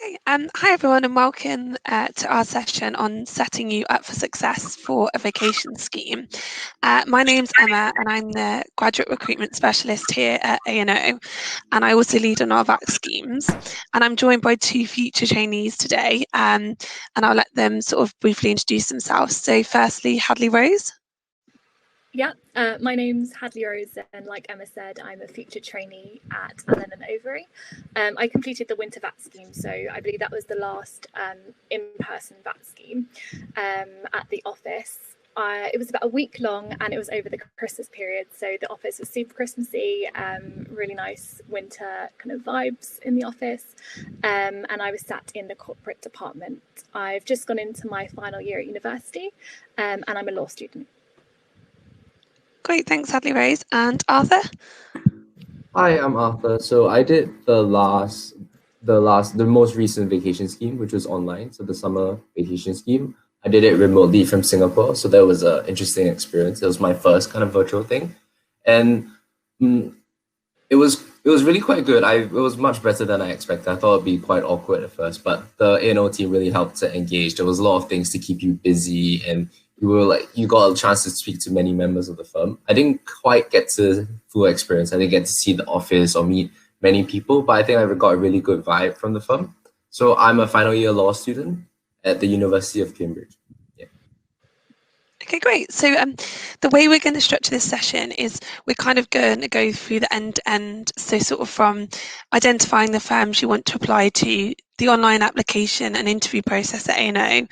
Okay, hi everyone, and welcome to our session on setting you up for success for a vacation scheme. My name's Emma, and I'm the graduate recruitment specialist here at A&O, and I also lead on our VAC schemes. And I'm joined by two future trainees today, and I'll let them sort of briefly introduce themselves. So, firstly, Hadley Rose. Yeah, my name's Hadley Rose, and like Emma said, I'm a future trainee at Allen and Overy. I completed the winter VAT scheme, so I believe that was the last in-person VAT scheme at the office. It was about a week long, and it was over the Christmas period, so the office was super Christmassy, really nice winter kind of vibes in the office, and I was sat in the corporate department. I've just gone into my final year at university, and I'm a law student. Great, thanks, Hadley Rose. And Arthur? Hi, I'm Arthur. So I did the most recent vacation scheme, which was online. So the summer vacation scheme, I did it remotely from Singapore. So that was an interesting experience. It was my first kind of virtual thing, and it was really quite good. It was much better than I expected. I thought it'd be quite awkward at first, but the A&O team really helped to engage. There was a lot of things to keep you busy, and you got a chance to speak to many members of the firm. I didn't quite get to full experience. I didn't get to see the office or meet many people, but I think I got a really good vibe from the firm. So I'm a final year law student at the University of Cambridge. Yeah. Okay, great. So the way we're going to structure this session is we're kind of going to go through the end-to-end. So sort of from identifying the firms you want to apply to, the online application and interview process at A&O.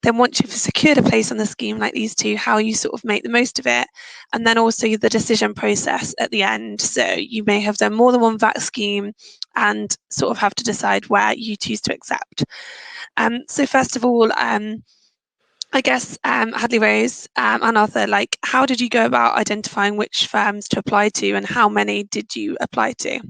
Then once you've secured a place on the scheme like these two, how you sort of make the most of it. And then also the decision process at the end. So you may have done more than one VAT scheme and sort of have to decide where you choose to accept. So first of all, I guess, Hadley Rose and Arthur, how did you go about identifying which firms to apply to, and how many did you apply to?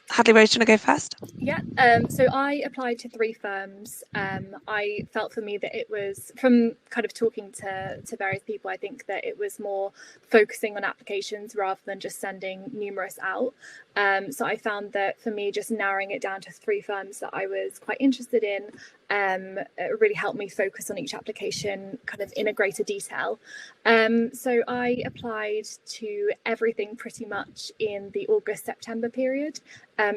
Hadley Rose, do you want to go first? Yeah, so I applied to 3 firms. I felt for me that it was, from kind of talking to various people, I think that it was more focusing on applications rather than just sending numerous out. So I found that for me, just narrowing it down to 3 firms that I was quite interested in, it really helped me focus on each application kind of in a greater detail. So I applied to everything pretty much in the August-September period,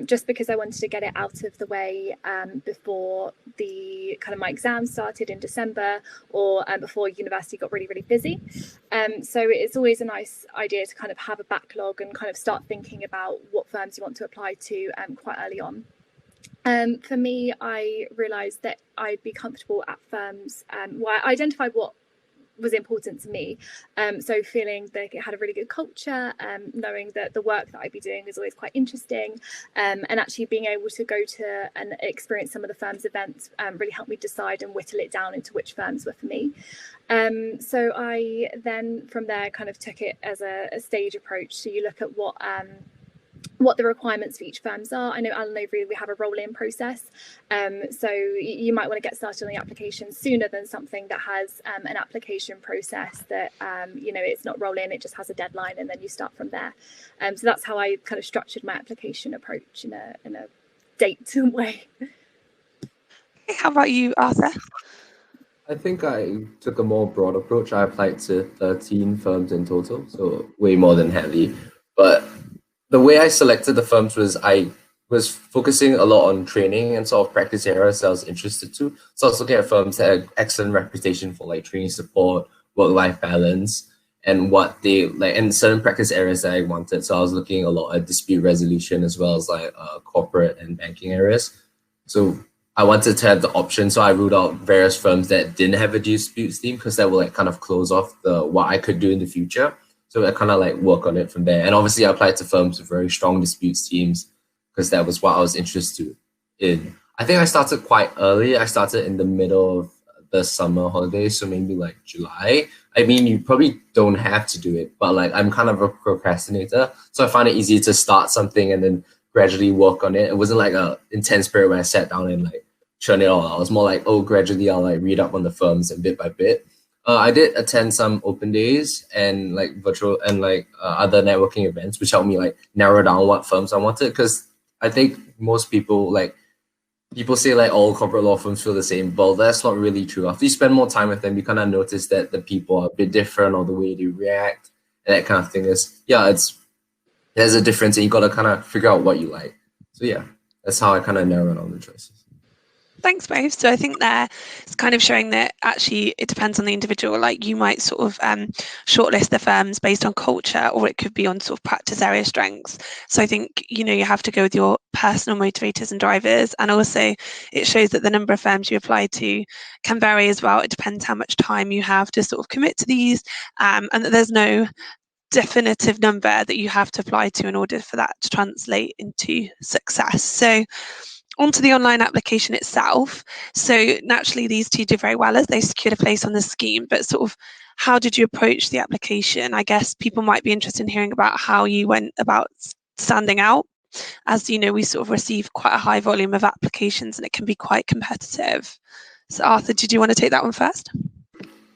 just because I wanted to get it out of the way before the kind of my exams started in December, or before university got really, really busy. So it's always a nice idea to kind of have a backlog and kind of start thinking about what firms you want to apply to quite early on. For me, I realised that I'd be comfortable at firms. I identified what was important to me. So feeling that it had a really good culture, knowing that the work that I'd be doing is always quite interesting, and actually being able to go to and experience some of the firm's events really helped me decide and whittle it down into which firms were for me. So I then from there kind of took it as a stage approach. So you look at what the requirements for each firms are. I know Allen Overy, we have a roll-in process, so you might want to get started on the application sooner than something that has an application process that it's not roll-in, it just has a deadline, and then you start from there. So that's how I kind of structured my application approach in a date way. Okay, how about you, Arthur? I think I took a more broad approach. I applied to 13 firms in total, so way more than Hadley. But the way I selected the firms was I was focusing a lot on training and sort of practice areas that I was interested to. So I was looking at firms that had excellent reputation for like training support, work-life balance, and what they like, and certain practice areas that I wanted. So I was looking a lot at dispute resolution as well as like corporate and banking areas. So I wanted to have the option. So I ruled out various firms that didn't have a disputes team because that will like kind of close off what I could do in the future. So I kind of like work on it from there. And obviously I applied to firms with very strong disputes teams because that was what I was interested in. I think I started quite early. I started in the middle of the summer holidays, so maybe like July. I mean, you probably don't have to do it, but like I'm kind of a procrastinator. So I find it easy to start something and then gradually work on it. It wasn't like an intense period where I sat down and like churn it all out. It was more like, gradually I'll like read up on the firms and bit by bit. I did attend some open days and like virtual and like other networking events, which helped me like narrow down what firms I wanted, because I think most people say like all corporate law firms feel the same, but that's not really true. After you spend more time with them, you kind of notice that the people are a bit different, or the way they react and that kind of thing there's a difference, and you got to kind of figure out what you like. So yeah, that's how I kind of narrow down the choices. Thanks, both. So I think there it's kind of showing that actually it depends on the individual. Like you might sort of shortlist the firms based on culture, or it could be on sort of practice area strengths. So I think, you have to go with your personal motivators and drivers. And also it shows that the number of firms you apply to can vary as well. It depends how much time you have to sort of commit to these, and that there's no definitive number that you have to apply to in order for that to translate into success. So onto the online application itself. So naturally these two did very well as they secured a place on the scheme, but sort of how did you approach the application? I guess people might be interested in hearing about how you went about standing out. As you know, we sort of receive quite a high volume of applications and it can be quite competitive. So Arthur, did you want to take that one first?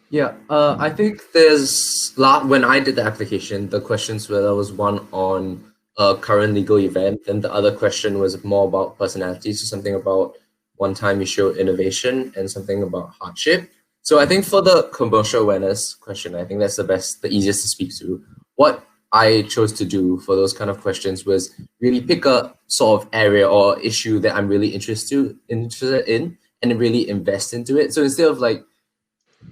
Yeah, I think when I did the application, the questions there was one on a current legal event, and the other question was more about personality. So something about one time you showed innovation, and something about hardship. So I think for the commercial awareness question, I think that's the easiest to speak to. What I chose to do for those kind of questions was really pick a sort of area or issue that I'm really interested in, and really invest into it. So instead of like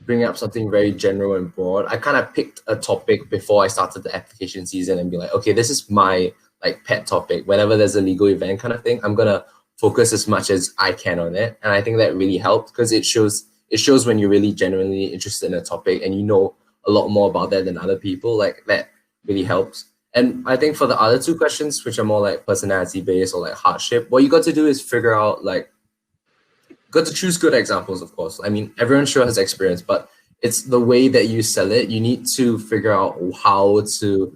bring up something very general and broad, I kind of picked a topic before I started the application season and be like, okay, this is my like pet topic. Whenever there's a legal event kind of thing, I'm gonna focus as much as I can on it. And I think that really helped because it shows when you're really genuinely interested in a topic and you know a lot more about that than other people. Like that really helps. And I think for the other two questions, which are more like personality based or like hardship, what you got to do is figure out like, got to choose good examples, of course. I mean, everyone sure has experience, but it's the way that you sell it. You need to figure out how to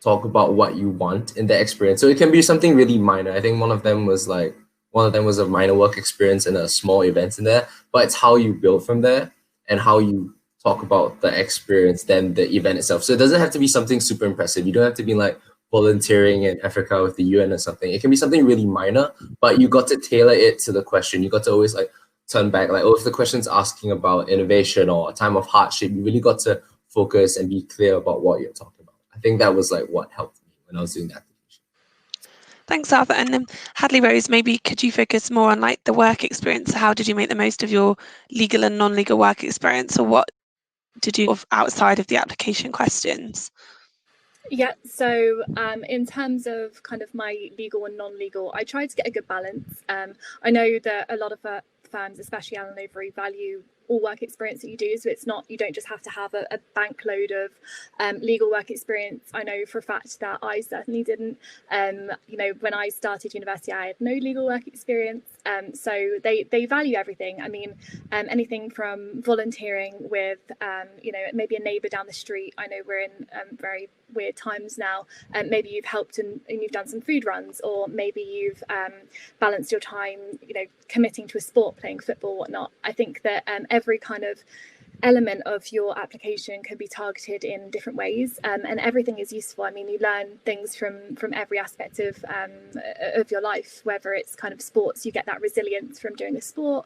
talk about what you want in that experience. So it can be something really minor. I think one of them was a minor work experience and a small event in there, but it's how you build from there and how you talk about the experience than the event itself. So it doesn't have to be something super impressive. You don't have to be like volunteering in Africa with the UN or something. It can be something really minor, but you got to tailor it to the question. You got to always like turn back, like, oh, if the question's asking about innovation or a time of hardship, you really got to focus and be clear about what you're talking about. I think that was like what helped me when I was doing that. Thanks, Arthur. And then Hadley Rose, maybe could you focus more on like the work experience? How did you make the most of your legal and non-legal work experience, or what did you do outside of the application questions? Yeah, so in terms of kind of my legal and non-legal, I tried to get a good balance. I know that a lot of firms, especially Allen Overy, value all work experience that you do, so it's not, you don't just have to have a bank load of legal work experience. I know for a fact that I certainly didn't. When I started university, I had no legal work experience, so they value everything. I mean, anything from volunteering with maybe a neighbour down the street. I know we're in very weird times now, maybe you've helped and you've done some food runs, or maybe you've balanced your time committing to a sport, playing football, whatnot. I think that every kind of element of your application can be targeted in different ways, and everything is useful. I mean, you learn things from every aspect of your life, whether it's kind of sports, you get that resilience from doing a sport,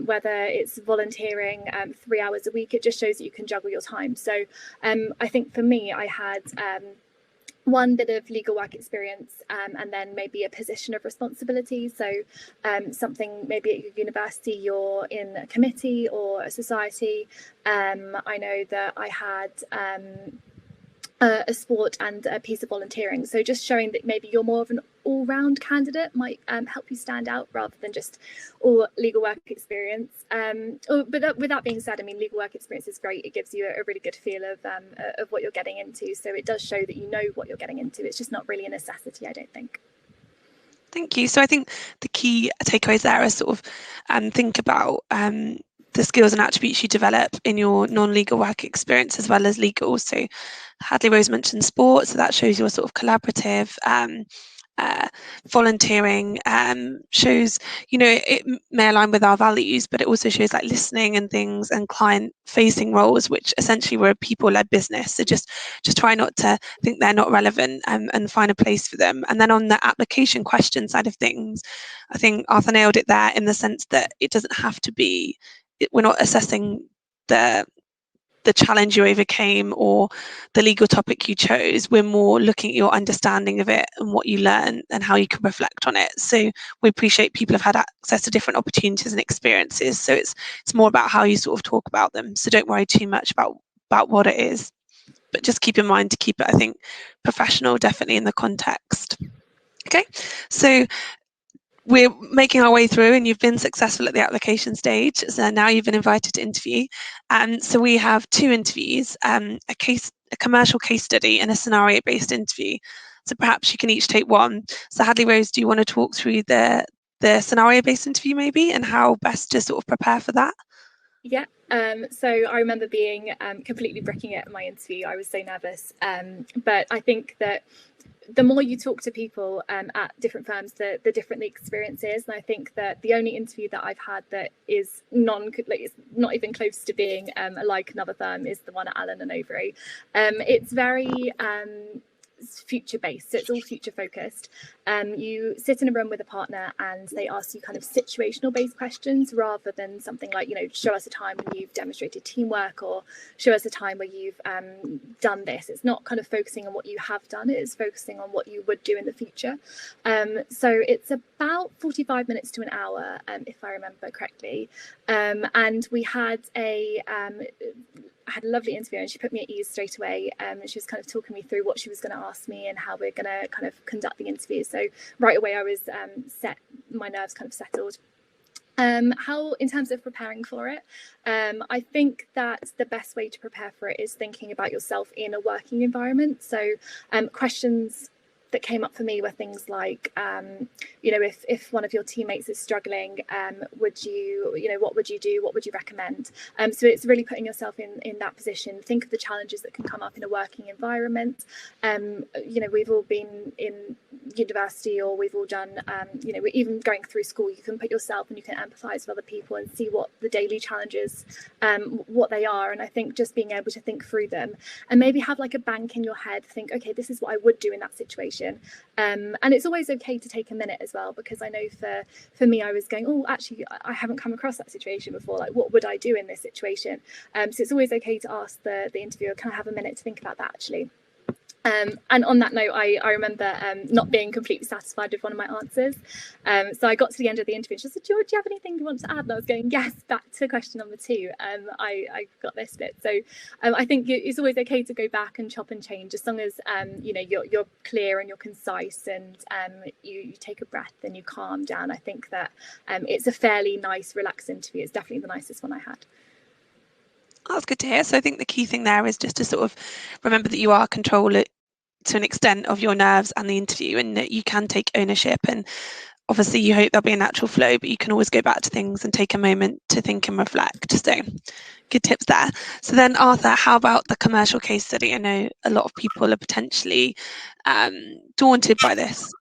whether it's volunteering 3 hours a week, it just shows that you can juggle your time. So I think for me, I had one bit of legal work experience, and then maybe a position of responsibility. So something maybe at your university, you're in a committee or a society. I know that I had a sport and a piece of volunteering. So just showing that maybe you're more of an all-round candidate might help you stand out rather than just all legal work experience. But with that being said, I mean, legal work experience is great. It gives you a really good feel of what you're getting into. So it does show that you know what you're getting into. It's just not really a necessity, I don't think. Thank you. So I think the key takeaways there are sort of think about the skills and attributes you develop in your non-legal work experience as well as legal. So Hadley Rose mentioned sports, so that shows you're sort of collaborative, volunteering shows, it may align with our values, but it also shows like listening and things, and client facing roles, which essentially we're a people-led business. So just try not to think they're not relevant, and find a place for them. And then on the application question side of things, I think Arthur nailed it there, in the sense that it doesn't have to be, we're not assessing the challenge you overcame or the legal topic you chose. We're more looking at your understanding of it and what you learn and how you can reflect on it. So we appreciate people have had access to different opportunities and experiences. So it's more about how you sort of talk about them. So don't worry too much about what it is, but just keep in mind to keep it, I think, professional, definitely in the context. Okay, so we're making our way through, and you've been successful at the application stage. So now you've been invited to interview. So we have 2 interviews, a commercial case study and a scenario-based interview. So perhaps you can each take one. So Hadley Rose, do you want to talk through the scenario-based interview maybe, and how best to sort of prepare for that? Yeah, so I remember being completely bricking it at my interview. I was so nervous, but I think that the more you talk to people at different firms, the different the experience is. And I think that the only interview that I've had that is it's not even close to being like another firm is the one at Allen and Overy. It's very future based, so it's all future focused. You sit in a room with a partner and they ask you kind of situational based questions, rather than something like, show us a time when you've demonstrated teamwork, or show us a time where you've done this. It's not kind of focusing on what you have done, it is focusing on what you would do in the future. So it's about 45 minutes to an hour, if I remember correctly. And we had I had a lovely interview, and she put me at ease straight away. She was kind of talking me through what she was going to ask me and how we're going to kind of conduct the interview. So right away I was my nerves kind of settled. How, in terms of preparing for it, I think that the best way to prepare for it is thinking about yourself in a working environment. So questions that came up for me were things like, if one of your teammates is struggling, what would you do? What would you recommend? So it's really putting yourself in that position. Think of the challenges that can come up in a working environment. We've all been in university, or we've all done, we're even going through school. You can put yourself and you can empathise with other people and see what the daily challenges, what they are. And I think just being able to think through them, and maybe have like a bank in your head, think, okay, this is what I would do in that situation. And it's always okay to take a minute as well, because I know for me, I was going, oh, actually, I haven't come across that situation before. Like, what would I do in this situation? So it's always okay to ask the interviewer, can I have a minute to think about that, actually? And on that note, I remember not being completely satisfied with one of my answers. So I got to the end of the interview and she said, do you have anything you want to add? And I was going, yes, back to question number 2. I got this bit. So I think it's always okay to go back and chop and change, as long as you're clear and you're concise, and you take a breath and you calm down. I think that it's a fairly nice, relaxed interview. It's definitely the nicest one I had. That's good to hear. So I think the key thing there is just to sort of remember that you are controller to an extent of your nerves and the interview, and that you can take ownership. And obviously you hope there'll be a natural flow, but you can always go back to things and take a moment to think and reflect. So good tips there. So then, Arthur, how about the commercial case study? I know a lot of people are potentially daunted by this.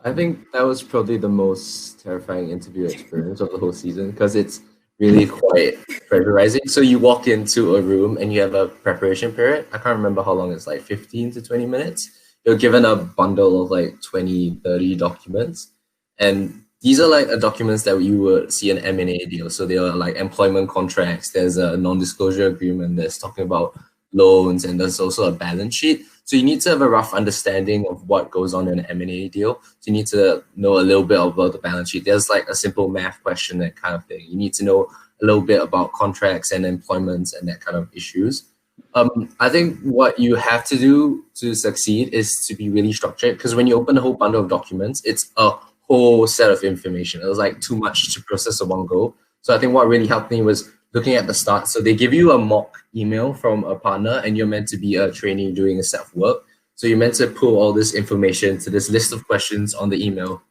I think that was probably the most terrifying interview experience of the whole season, because it's really quite pressurizing. So you walk into a room and you have a preparation period. I can't remember how long it's, like 15 to 20 minutes. You're given a bundle of like 20, 30 documents. And these are like documents that you would see in an M&A deal. So they are like employment contracts. There's a non-disclosure agreement. There's talking about loans, and there's also a balance sheet. So you need to have a rough understanding of what goes on in an M&A deal. So you need to know a little bit about the balance sheet. There's like a simple math question, that kind of thing. You need to know a little bit about contracts and employments and that kind of issues. I think what you have to do to succeed is to be really structured, because when you open a whole bundle of documents, it's a whole set of information. It was like too much to process at one go. So I think what really helped me was looking at the start. So they give you a mock email from a partner, and you're meant to be a trainee doing a set of work. So you're meant to pull all this information to this list of questions on the email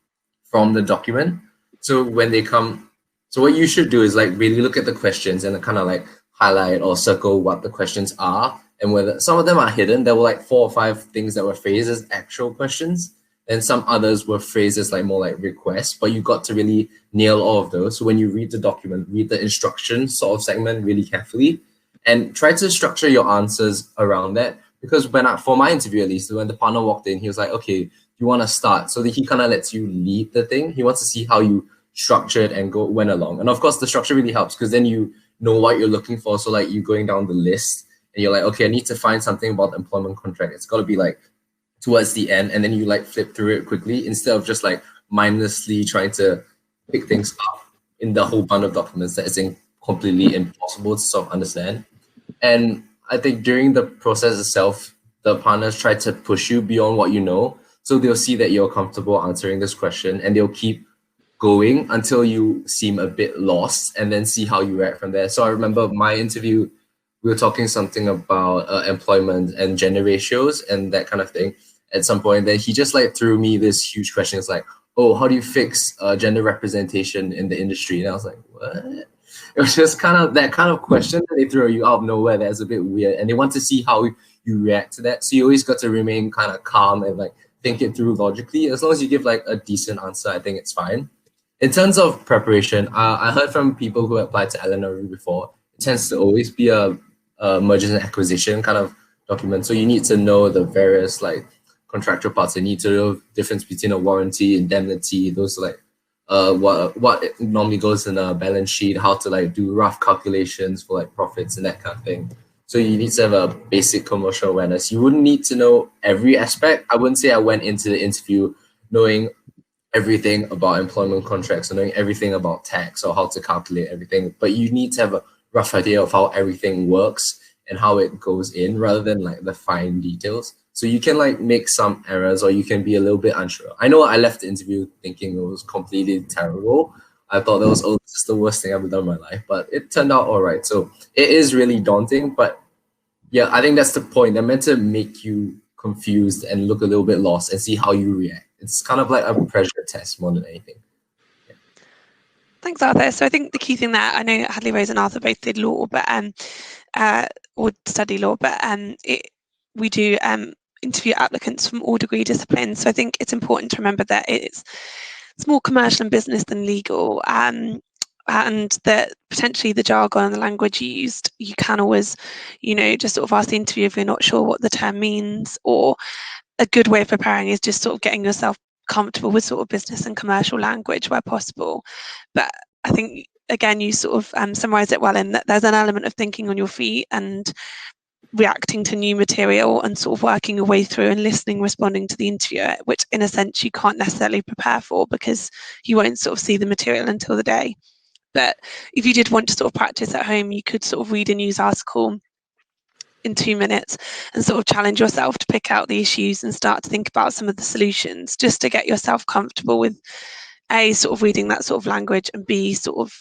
from the document. So when they come, so what you should do is like really look at the questions and kind of like highlight or circle what the questions are. And whether some of them are hidden, there were like 4 or 5 things that were phrased as actual questions. and some others were phrased as like more like requests, but you got to really nail all of those. So when you read the document, read the instruction sort of segment really carefully and try to structure your answers around that. Because for my interview at least, when the partner walked in, he was like, okay, you want to start? So that he kind of lets you lead the thing. He wants to see how you structured and went along. And of course, the structure really helps because then you know what you're looking for. So like you going down the list and you're like, okay, I need to find something about the employment contract. It's got to be like towards the end, and then you like flip through it quickly instead of just like mindlessly trying to pick things up in the whole bundle of documents that is completely impossible to sort of understand. And I think during the process itself, the partners try to push you beyond what you know. So they'll see that you're comfortable answering this question and they'll keep going until you seem a bit lost and then see how you react from there. So I remember my interview, we were talking something about employment and gender ratios and that kind of thing at some point. Then he just like threw me this huge question. It's like, oh, how do you fix gender representation in the industry? And I was like, what? It was just kind of that kind of question that they throw you out of nowhere that's a bit weird. And they want to see how you react to that. So you always got to remain kind of calm and like think it through logically. As long as you give like a decent answer, I think it's fine. In terms of preparation, I heard from people who applied to Eleanor before, it tends to always be a mergers and acquisition kind of document. So you need to know the various like contractual parts. You need to know the difference between a warranty, indemnity, those like what normally goes in a balance sheet, how to like do rough calculations for like profits and that kind of thing. So you need to have a basic commercial awareness. You wouldn't need to know every aspect. I wouldn't say I went into the interview knowing everything about employment contracts or knowing everything about tax or how to calculate everything, but you need to have a rough idea of how everything works and how it goes in rather than like the fine details. So you can like make some errors or you can be a little bit unsure. I know I left the interview thinking it was completely terrible. I thought that was, oh, this is the worst thing I've ever done in my life, but it turned out all right. So it is really daunting, but yeah, I think that's the point. They're meant to make you confused and look a little bit lost and see how you react. It's kind of like a pressure test more than anything. Yeah. Thanks, Arthur. So I think the key thing there, I know Hadley Rose and Arthur both did law, but or study law, but we do interview applicants from all degree disciplines. So I think it's important to remember that it's more commercial and business than legal. And that potentially the jargon and the language used, you can always, just sort of ask the interviewer if you're not sure what the term means, or a good way of preparing is just sort of getting yourself comfortable with sort of business and commercial language where possible. But I think, again, you sort of summarise it well in that there's an element of thinking on your feet and reacting to new material and sort of working your way through and listening, responding to the interviewer, which in a sense you can't necessarily prepare for because you won't sort of see the material until the day. But if you did want to sort of practice at home, you could sort of read a news article in 2 minutes and sort of challenge yourself to pick out the issues and start to think about some of the solutions, just to get yourself comfortable with A, sort of reading that sort of language, and B, sort of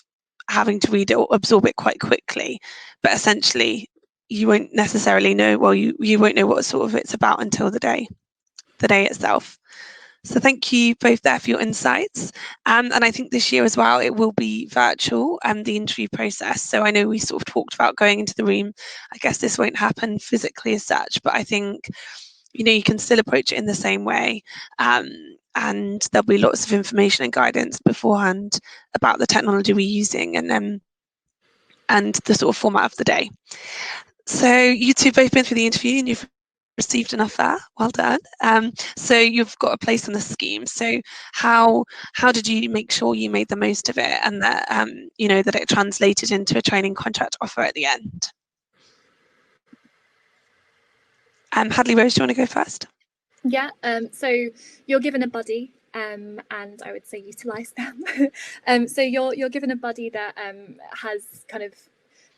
having to read it or absorb it quite quickly. But essentially you won't necessarily know, well, you won't know what sort of it's about until the day itself. So thank you both there for your insights. And I think this year as well, it will be virtual, the interview process. So I know we sort of talked about going into the room. I guess this won't happen physically as such, but I think, you can still approach it in the same way. And there'll be lots of information and guidance beforehand about the technology we're using and the sort of format of the day. So you two both been through the interview and you've received an offer. Well done. So you've got a place on the scheme. So how did you make sure you made the most of it and that that it translated into a training contract offer at the end? Hadley Rose, do you want to go first? Yeah. So you're given a buddy. And I would say utilize them. So you're given a buddy that has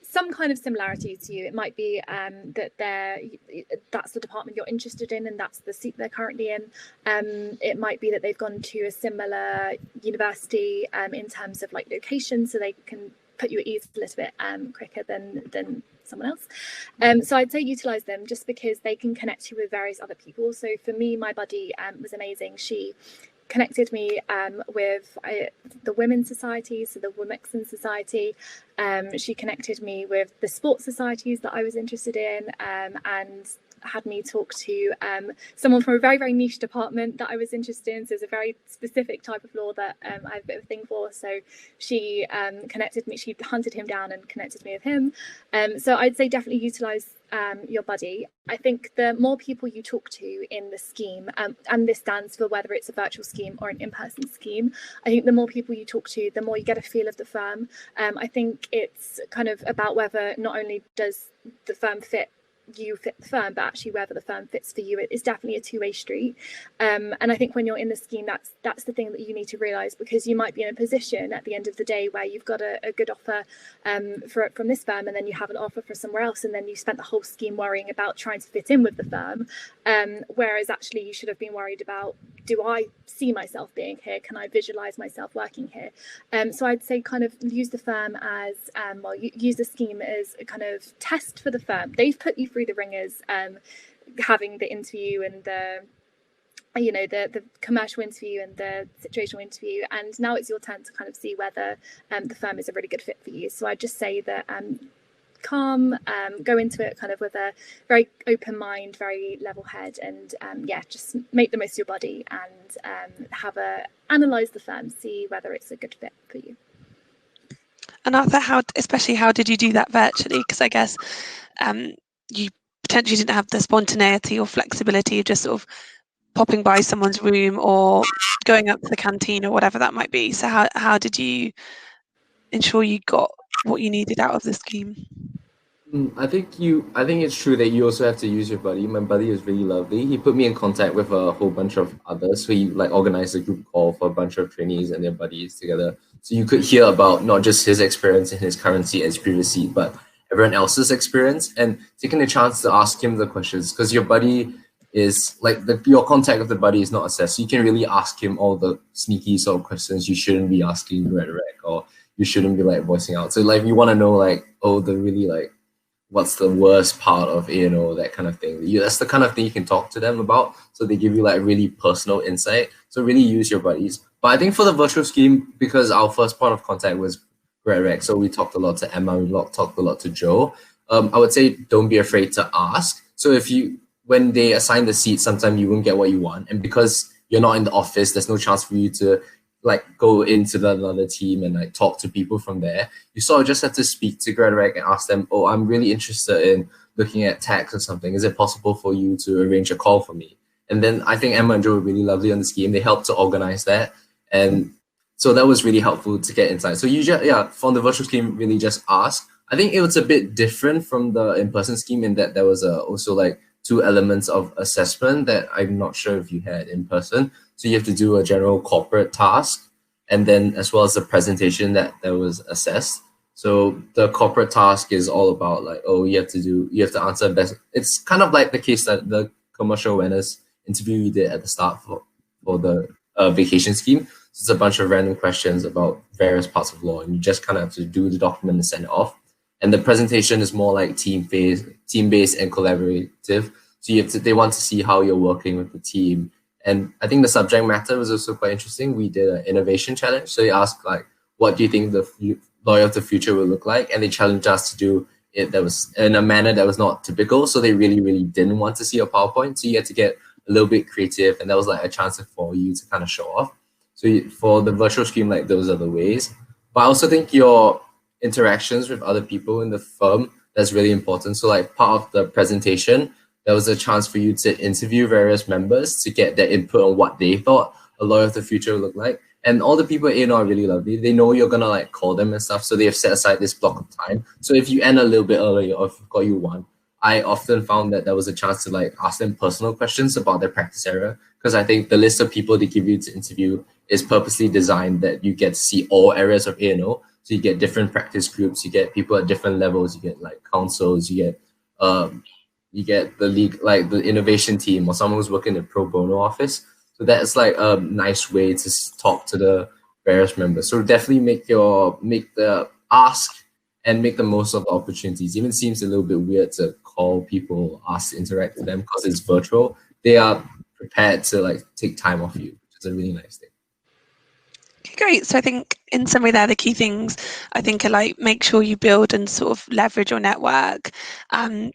some kind of similarity to you. It might be that that's the department you're interested in and that's the seat they're currently in. It might be that they've gone to a similar university in terms of like location, so they can put you at ease a little bit quicker than someone else. So I'd say utilize them just because they can connect you with various other people. So for me, my buddy was amazing. She connected me with the Women's Society, so the Womexon Society. She connected me with the sports societies that I was interested in, and had me talk to someone from a very, very niche department that I was interested in. So it's a very specific type of law that I have a bit of a thing for. So she connected me, she hunted him down and connected me with him. So I'd say definitely utilize your buddy. I think the more people you talk to in the scheme, and this stands for whether it's a virtual scheme or an in-person scheme, I think the more people you talk to, the more you get a feel of the firm. I think it's kind of about whether not only does the firm fit you fit the firm, but actually whether the firm fits for you. It is definitely a two-way street, and I think when you're in the scheme, that's the thing that you need to realize, because you might be in a position at the end of the day where you've got a good offer from this firm, and then you have an offer for somewhere else, and then you spent the whole scheme worrying about trying to fit in with the firm, whereas actually you should have been worried about, do I see myself being here? Can I visualize myself working here? So I'd say kind of use the firm as use the scheme as a kind of test for the firm. They've put you through the ringers, having the interview and the commercial interview and the situational interview, and now it's your turn to kind of see whether the firm is a really good fit for you. So I'd just say that calm, go into it kind of with a very open mind, very level head, and just make the most of your body, and analyze the firm, see whether it's a good fit for you. And Arthur, how did you do that virtually? Because I guess you potentially didn't have the spontaneity or flexibility of just sort of popping by someone's room or going up to the canteen or whatever that might be. So how did you ensure you got what you needed out of the scheme? I think it's true that you also have to use your buddy. My buddy is really lovely. He put me in contact with a whole bunch of others. So he organized a group call for a bunch of trainees and their buddies together. So you could hear about not just his experience in his current seat and his previous seat, but everyone else's experience, and taking a chance to ask him the questions, because your buddy is your contact with the buddy is not assessed. So you can really ask him all the sneaky sort of questions you shouldn't be asking rhetoric, or you shouldn't be voicing out. So you want to know the really what's the worst part of A&O, that kind of thing. That's the kind of thing you can talk to them about. So they give you really personal insight. So really use your buddies. But I think for the virtual scheme, because our first point of contact was rhetoric, so we talked a lot to Emma, we talked a lot to Joe. I would say don't be afraid to ask. So when they assign the seat, sometimes you won't get what you want. And because you're not in the office, there's no chance for you to go into another team and talk to people from there. You sort of just have to speak to Rhetoric and ask them, oh, I'm really interested in looking at tax or something. Is it possible for you to arrange a call for me? And then I think Emma and Joe were really lovely on the scheme. They helped to organize that. And so that was really helpful to get insight. So you from the virtual scheme, really just ask. I think it was a bit different from the in-person scheme in that there was also two elements of assessment that I'm not sure if you had in person. So you have to do a general corporate task, and then as well as the presentation that was assessed. So the corporate task is all about you have to answer best. It's kind of like the case that the commercial awareness interview we did at the start for the vacation scheme. So it's a bunch of random questions about various parts of law, and you just kind of have to do the document and send it off. And the presentation is more team-based and collaborative. So they want to see how you're working with the team. And I think the subject matter was also quite interesting. We did an innovation challenge. So they asked what do you think the lawyer of the future will look like? And they challenged us to do it that was in a manner that was not typical. So they really, really didn't want to see a PowerPoint. So you had to get a little bit creative, and that was a chance for you to kind of show off. So for the virtual scheme, those are the ways. But I also think your interactions with other people in the firm, that's really important. So part of the presentation, there was a chance for you to interview various members to get their input on what they thought a lawyer of the future would look like. And all the people at A&R are really lovely. They know you're gonna call them and stuff, so they have set aside this block of time. So if you end a little bit early, or if you've got you one, I often found that there was a chance to ask them personal questions about their practice area, because I think the list of people they give you to interview is purposely designed that you get to see all areas of A&O. So you get different practice groups, you get people at different levels, you get councils, you get the league, the innovation team, or someone who's working in the pro bono office. So that's a nice way to talk to the various members. So definitely make the ask and make the most of the opportunities. Even seems a little bit weird to call people, ask to interact with them because it's virtual. They are prepared to take time off you, which is a really nice thing. Okay, great. So I think in summary there, the key things I think are like make sure you build and sort of leverage your network,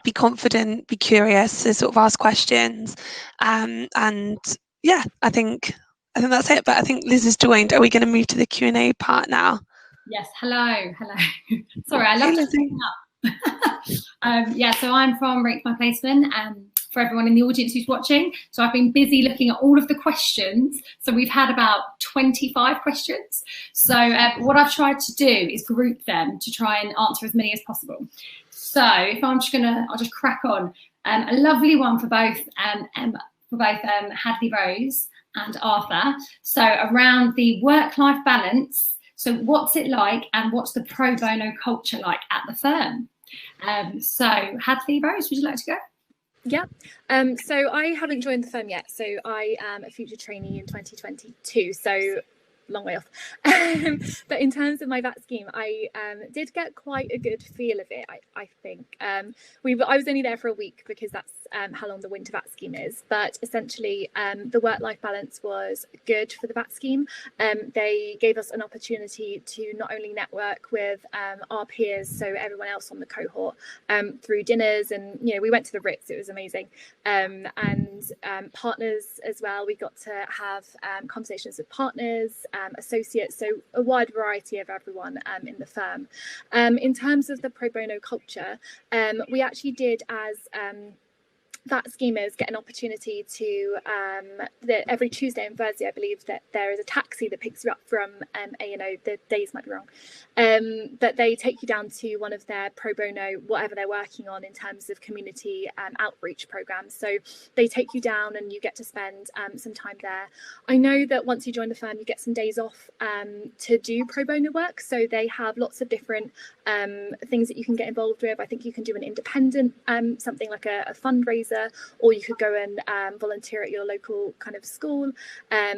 be confident, be curious, to sort of ask questions, and yeah, I think that's it. But I think Liz has joined. Are we going to move to the Q&A part now? Yes. Hello. Sorry, I love Lizzie. Yeah, so I'm from Rate My Placement, for everyone in the audience who's watching. So I've been busy looking at all of the questions. So we've had about 25 questions. So what I've tried to do is group them to try and answer as many as possible. So if I'll just crack on. A lovely one for both Hadley Rose and Arthur. So around the work-life balance. So what's it like, and what's the pro bono culture like at the firm? So Hadley Rose, would you like to go? Yeah. So I haven't joined the firm yet. So I am a future trainee in 2022. So long way off. But in terms of my VAT scheme, I did get quite a good feel of it, I think. I was only there for a week because that's how long the winter VAT scheme is. But essentially, the work-life balance was good for the VAT scheme. They gave us an opportunity to not only network with our peers, so everyone else on the cohort, through dinners, and we went to the Ritz. It was amazing. And partners as well. We got to have conversations with partners, associates, so a wide variety of everyone in the firm. In terms of the pro bono culture, we actually did as VAT schemers get an opportunity to every Tuesday and Thursday, I believe, that there is a taxi that picks you up from A&O. The days might be wrong, but they take you down to one of their pro bono, whatever they're working on in terms of community outreach programs. So they take you down and you get to spend some time there. I know that once you join the firm, you get some days off to do pro bono work. So they have lots of different things that you can get involved with. I think you can do an independent, something like a fundraiser, or you could go and volunteer at your local kind of school.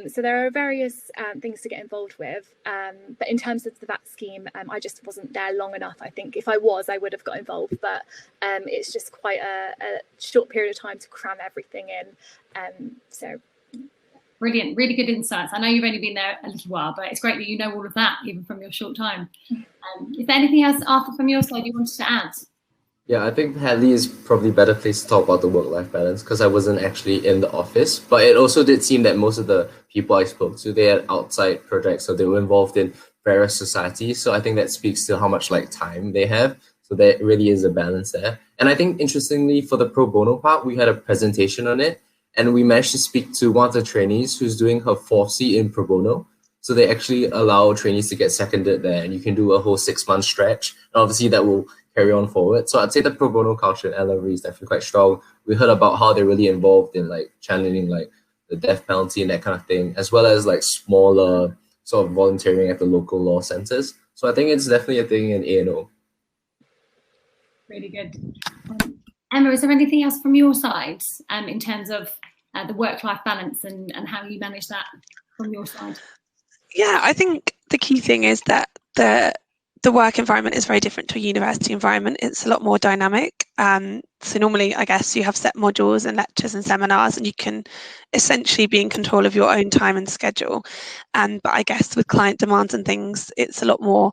So there are various things to get involved with. But in terms of the VAT scheme, I just wasn't there long enough. I think if I was, I would have got involved, but it's just quite a short period of time to cram everything in. So brilliant, really good insights. I know you've only been there a little while, but it's great that you know all of that, even from your short time. Is there anything else, Arthur, from your side you wanted to add? Yeah, I think Hadley is probably better placed to talk about the work-life balance because I wasn't actually in the office. But it also did seem that most of the people I spoke to, they had outside projects, so they were involved in various societies. So I think that speaks to how much time they have. So there really is a balance there. And I think interestingly, for the pro bono part, we had a presentation on it, and we managed to speak to one of the trainees who's doing her 4C in pro bono. So they actually allow trainees to get seconded there, and you can do a whole 6-month stretch. And obviously that will carry on forward. So I'd say the pro bono culture at LMV is definitely quite strong. We heard about how they're really involved in channeling the death penalty and that kind of thing, as well as smaller sort of volunteering at the local law centers. So I think it's definitely a thing in A&O. Really good. Emma, is there anything else from your side in terms of the work-life balance and how you manage that from your side? Yeah, I think the key thing is that the work environment is very different to a university environment. It's a lot more dynamic. So normally, I guess, you have set modules and lectures and seminars, and you can essentially be in control of your own time and schedule. But I guess with client demands and things, it's a lot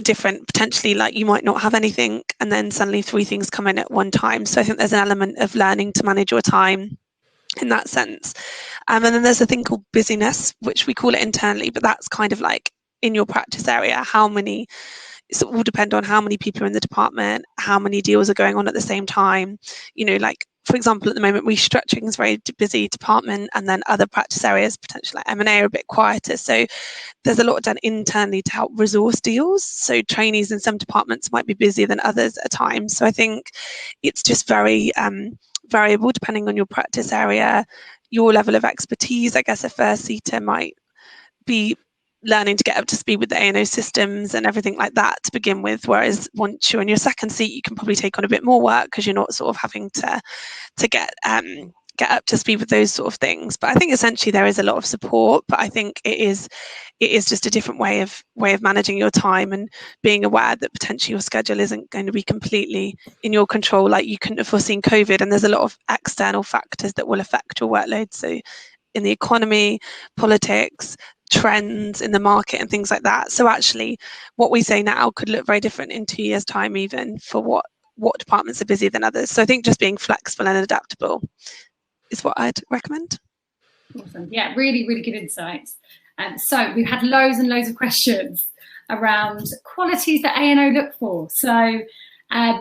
different. Potentially, you might not have anything, and then suddenly 3 things come in at one time. So I think there's an element of learning to manage your time in that sense. And then there's a thing called busyness, which we call it internally, but that's kind of in your practice area, it will depend on how many people are in the department, how many deals are going on at the same time. For example, at the moment, restructuring is a very busy department, and then other practice areas, potentially like M&A, are a bit quieter. So there's a lot done internally to help resource deals. So trainees in some departments might be busier than others at times. So I think it's just very variable depending on your practice area, your level of expertise. I guess a first seater might be learning to get up to speed with the A&O systems and everything like that to begin with, whereas once you're in your second seat, you can probably take on a bit more work because you're not sort of having to get up to speed with those sort of things. But I think essentially there is a lot of support, but I think it is just a different way of managing your time and being aware that potentially your schedule isn't going to be completely in your control. You couldn't have foreseen COVID, and there's a lot of external factors that will affect your workload. So in the economy, politics, trends in the market and things like that. So actually what we say now could look very different in 2 years' time, even for what departments are busier than others. So I think just being flexible and adaptable is what I'd recommend. Awesome. Yeah, really, really good insights. So we've had loads and loads of questions around qualities that A&O look for. So I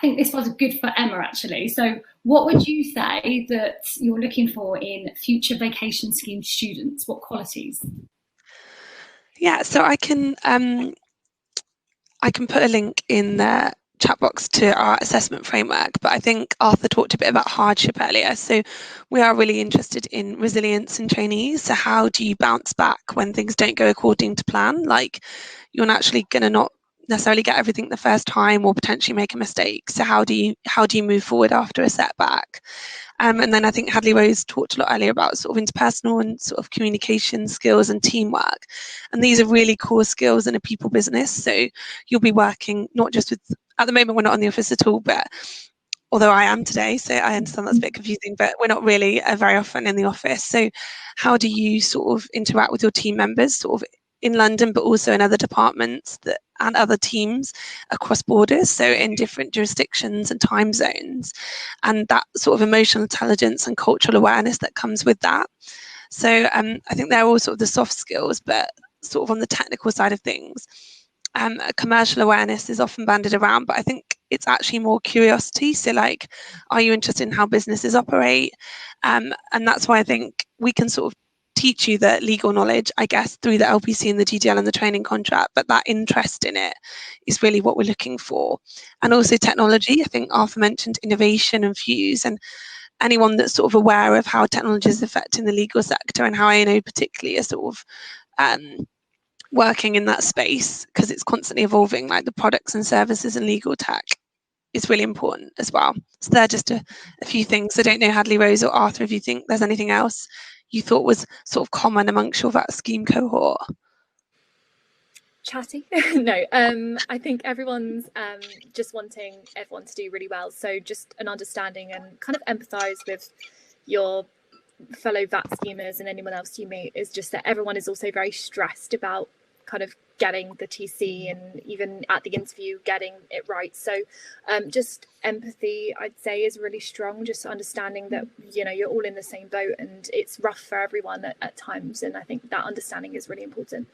think this was good for Emma, actually. So what would you say that you're looking for in future vacation scheme students? What qualities? Yeah, so I can put a link in the chat box to our assessment framework, but I think Arthur talked a bit about hardship earlier. So we are really interested in resilience in trainees. So how do you bounce back when things don't go according to plan? Like, you're naturally going to not necessarily get everything the first time or potentially make a mistake. So how do you move forward after a setback? And then I think Hadley Rose talked a lot earlier about sort of interpersonal and sort of communication skills and teamwork. And these are really core skills in a people business. So you'll be working not just with, at the moment we're not in the office at all, but although I am today, so I understand that's a bit confusing, but we're not really very often in the office. So how do you sort of interact with your team members sort of in London, but also in other departments and other teams across borders, so in different jurisdictions and time zones, and that sort of emotional intelligence and cultural awareness that comes with that. So I think they're all sort of the soft skills, but sort of on the technical side of things, commercial awareness is often banded around, but I think it's actually more curiosity. So like, are you interested in how businesses operate? And that's why I think we can sort of teach you the legal knowledge, I guess, through the LPC and the TDL and the training contract, but that interest in it is really what we're looking for. And also technology. I think Arthur mentioned innovation and Fuse, and anyone that's sort of aware of how technology is affecting the legal sector and how A&O particularly are sort of working in that space, because it's constantly evolving, like the products and services and legal tech is really important as well. So they're just a few things. I don't know, Hadley Rose or Arthur, if you think there's anything else you thought was sort of common amongst your VAT scheme cohort. Chatty. No, I think everyone's just wanting everyone to do really well. So just an understanding and kind of empathise with your fellow VAT schemers and anyone else you meet, is just that everyone is also very stressed about kind of getting the TC and even at the interview getting it right. So just empathy, I'd say, is really strong, just understanding that, you know, you're all in the same boat and it's rough for everyone at times, and I think that understanding is really important.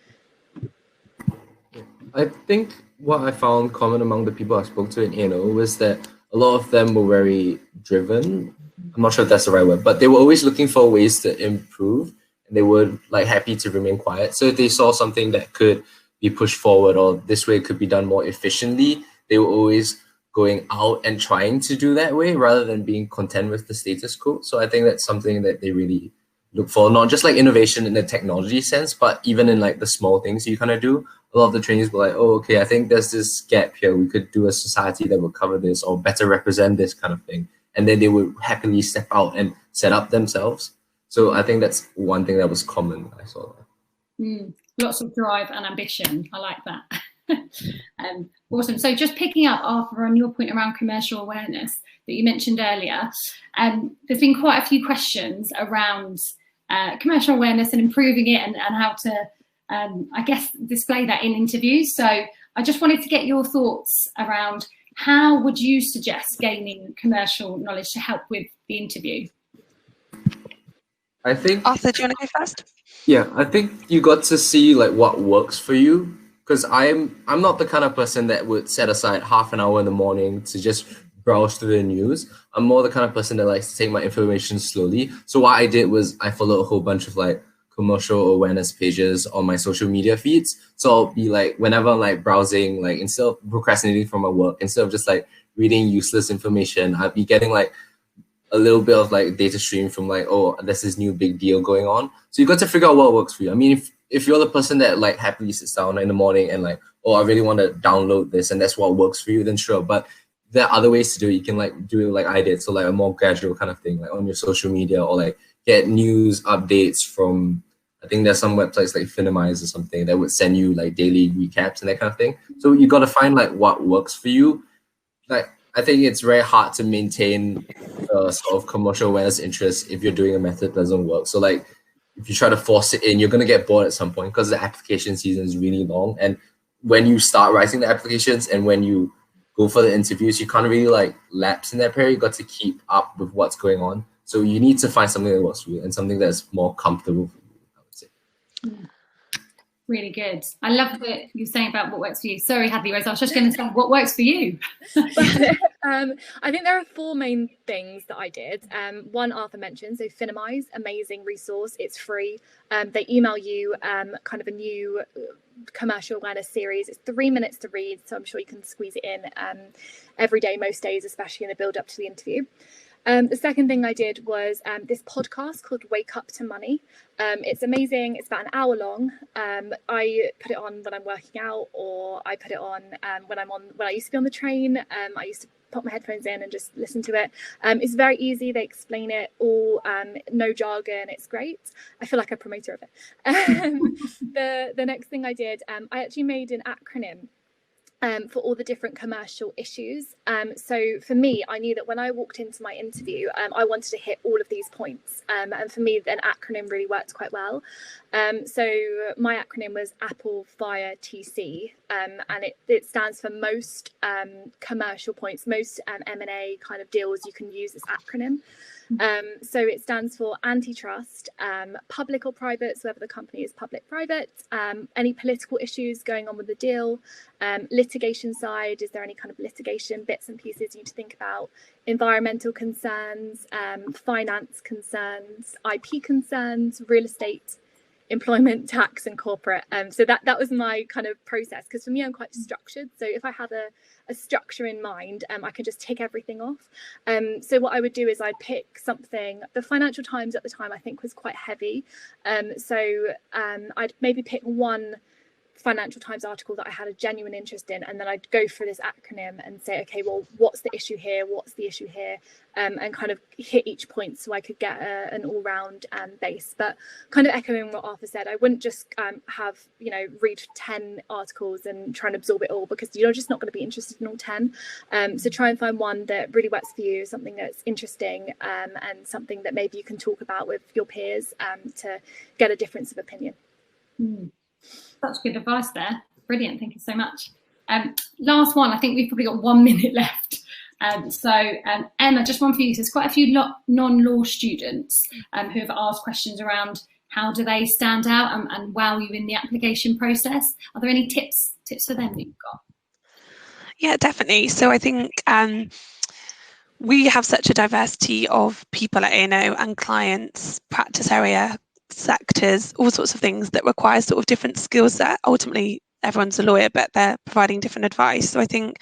I think what I found common among the people I spoke to in A&O was that a lot of them were very driven. I'm not sure if that's the right word, but they were always looking for ways to improve, and they were like happy to remain quiet. So if they saw something that could be pushed forward or this way it could be done more efficiently, they were always going out and trying to do that way rather than being content with the status quo. So I think that's something that they really look for, not just like innovation in the technology sense, but even in like the small things you kind of do. A lot of the trainees were like, oh, okay, I think there's this gap here. We could do a society that would cover this or better represent this kind of thing. And then they would happily step out and set up themselves. So I think that's one thing that was common. I saw that. Lots of drive and ambition. I like that. Awesome. So just picking up, Arthur, on your point around commercial awareness that you mentioned earlier, there's been quite a few questions around commercial awareness and improving it and how to, I guess, display that in interviews. So I just wanted to get your thoughts around how would you suggest gaining commercial knowledge to help with the interview? I think, Arthur, do you want to go first? Yeah, I think you got to see like what works for you, because I'm not the kind of person that would set aside half an hour in the morning to just browse through the news. I'm more the kind of person that likes to take my information slowly. So what I did was I followed a whole bunch of like commercial awareness pages on my social media feeds. So I'll be like, whenever I'm like browsing, like instead of procrastinating from my work, instead of just like reading useless information, I'd be getting like a little bit of like data stream from like, oh, there's this new big deal going on. So you got to figure out what works for you. I mean, if you're the person that like happily sits down in the morning and like, oh, I really want to download this and that's what works for you, then sure. But there are other ways to do it. You can like do it like I did. So like a more gradual kind of thing, like on your social media, or like get news updates from, I think there's some websites like Finimize or something that would send you like daily recaps and that kind of thing. So you got to find like what works for you. Like, I think it's very hard to maintain sort of commercial awareness interest if you're doing a method that doesn't work. So like if you try to force it in, you're going to get bored at some point because the application season is really long. And when you start writing the applications and when you go for the interviews, you can't really like lapse in that period. You got to keep up with what's going on. So you need to find something that works for you and something that's more comfortable for you, I would say. Really good. I love what you're saying about what works for you. Sorry, Hadley Rose, I was just going to say, what works for you? I think there are 4 main things that I did. One Arthur mentioned, so Finimize, amazing resource. It's free. They email you kind of a new commercial awareness series. It's 3 minutes to read, so I'm sure you can squeeze it in every day, most days, especially in the build up to the interview. The second thing I did was this podcast called Wake Up to Money. It's amazing. It's about an hour long. I put it on when I'm working out, or I put it on when I used to be on the train. I used to put my headphones in and just listen to it. It's very easy. They explain it all, no jargon. It's great. I feel like a promoter of it. The next thing I did, I actually made an acronym for all the different commercial issues. So for me, I knew that when I walked into my interview, I wanted to hit all of these points. And for me, an acronym really worked quite well. So my acronym was Apple Fire TC, and it stands for most commercial points, most M&A kind of deals you can use this acronym. So it stands for antitrust, public or private, so whether the company is public, private, any political issues going on with the deal, litigation side, is there any kind of litigation bits and pieces you need to think about, environmental concerns, finance concerns, IP concerns, real estate, employment, tax and corporate. So that was my kind of process, because for me, I'm quite structured. So if I have a structure in mind, I can just tick everything off. So what I would do is I'd pick something. The Financial Times at the time I think was quite heavy. So I'd maybe pick one Financial Times article that I had a genuine interest in, and then I'd go through this acronym and say, okay, well, what's the issue here, what's the issue here, and kind of hit each point so I could get an all-round base. But kind of echoing what Arthur said, I wouldn't just have, read 10 articles and try and absorb it all, because you're just not going to be interested in all 10. So try and find one that really works for you, something that's interesting, and something that maybe you can talk about with your peers to get a difference of opinion. Such good advice there. Brilliant. Thank you so much. Last one. I think we've probably got 1 minute left. Emma, just one for you. There's quite a few non-law students who have asked questions around how do they stand out and wow you in the application process. Are there any tips for them that you've got? Yeah, definitely. So I think we have such a diversity of people at A&O and clients, practice area, sectors, all sorts of things that require sort of different skill set. Ultimately, everyone's a lawyer, but they're providing different advice. So I think,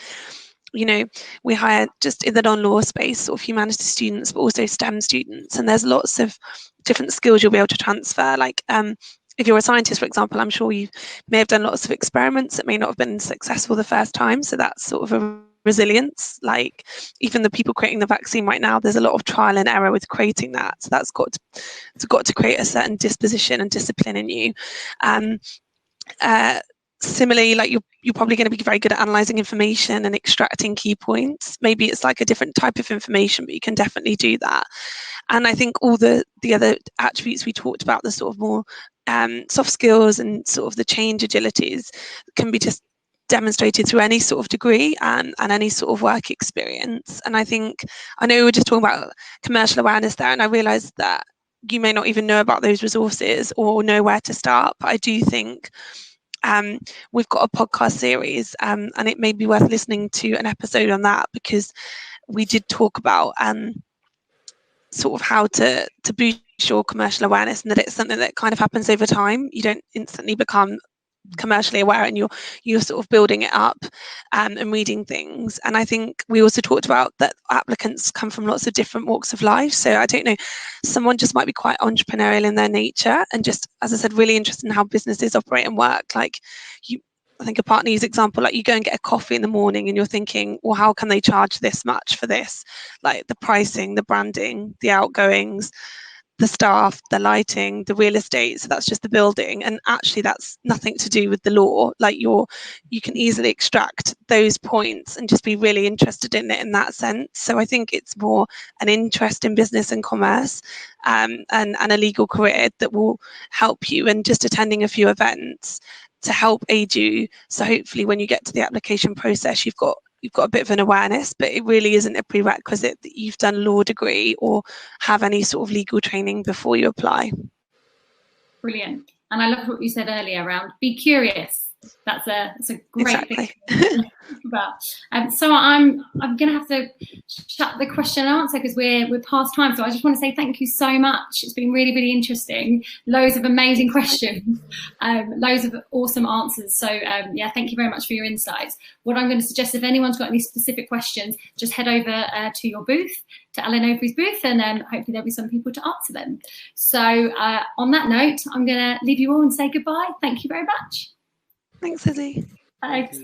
we hire just in the non-law space sort of humanities students, but also STEM students. And there's lots of different skills you'll be able to transfer. Like if you're a scientist, for example, I'm sure you may have done lots of experiments that may not have been successful the first time. So that's sort of a resilience. Like even the people creating the vaccine right now, there's a lot of trial and error with creating that. So that's got to create a certain disposition and discipline in you. Similarly, like you're probably going to be very good at analysing information and extracting key points. Maybe it's like a different type of information, but you can definitely do that. And I think all the other attributes we talked about, the sort of more soft skills and sort of the change agilities, can be just demonstrated through any sort of degree and any sort of work experience. And I know we were just talking about commercial awareness there, and I realised that you may not even know about those resources or know where to start. But I do think we've got a podcast series, and it may be worth listening to an episode on that, because we did talk about sort of how to boost your commercial awareness, and that it's something that kind of happens over time. You don't instantly become commercially aware, and you're sort of building it up and reading things. And I think we also talked about that applicants come from lots of different walks of life. So I don't know, someone just might be quite entrepreneurial in their nature and just, as I said, really interested in how businesses operate and work. Like I think a partner's example, like you go and get a coffee in the morning and you're thinking, well, how can they charge this much for this? Like the pricing, the branding, the outgoings, the staff, the lighting, the real estate. So that's just the building. And actually that's nothing to do with the law. Like you can easily extract those points and just be really interested in it in that sense. So I think it's more an interest in business and commerce, and a legal career that will help you, and just attending a few events to help aid you. So hopefully when you get to the application process, you've got a bit of an awareness, but it really isn't a prerequisite that you've done a law degree or have any sort of legal training before you apply. Brilliant. And I love what you said earlier around be curious. That's a great thing to think about. So I'm going to have to shut the question and answer because we're past time. So I just want to say thank you so much. It's been really, really interesting. Loads of amazing questions, loads of awesome answers. So yeah, thank you very much for your insights. What I'm going to suggest, if anyone's got any specific questions, just head over to your booth, to Ellen Overy's booth, and hopefully there'll be some people to answer them. So on that note, I'm going to leave you all and say goodbye. Thank you very much. Thanks, Izzy. Thanks.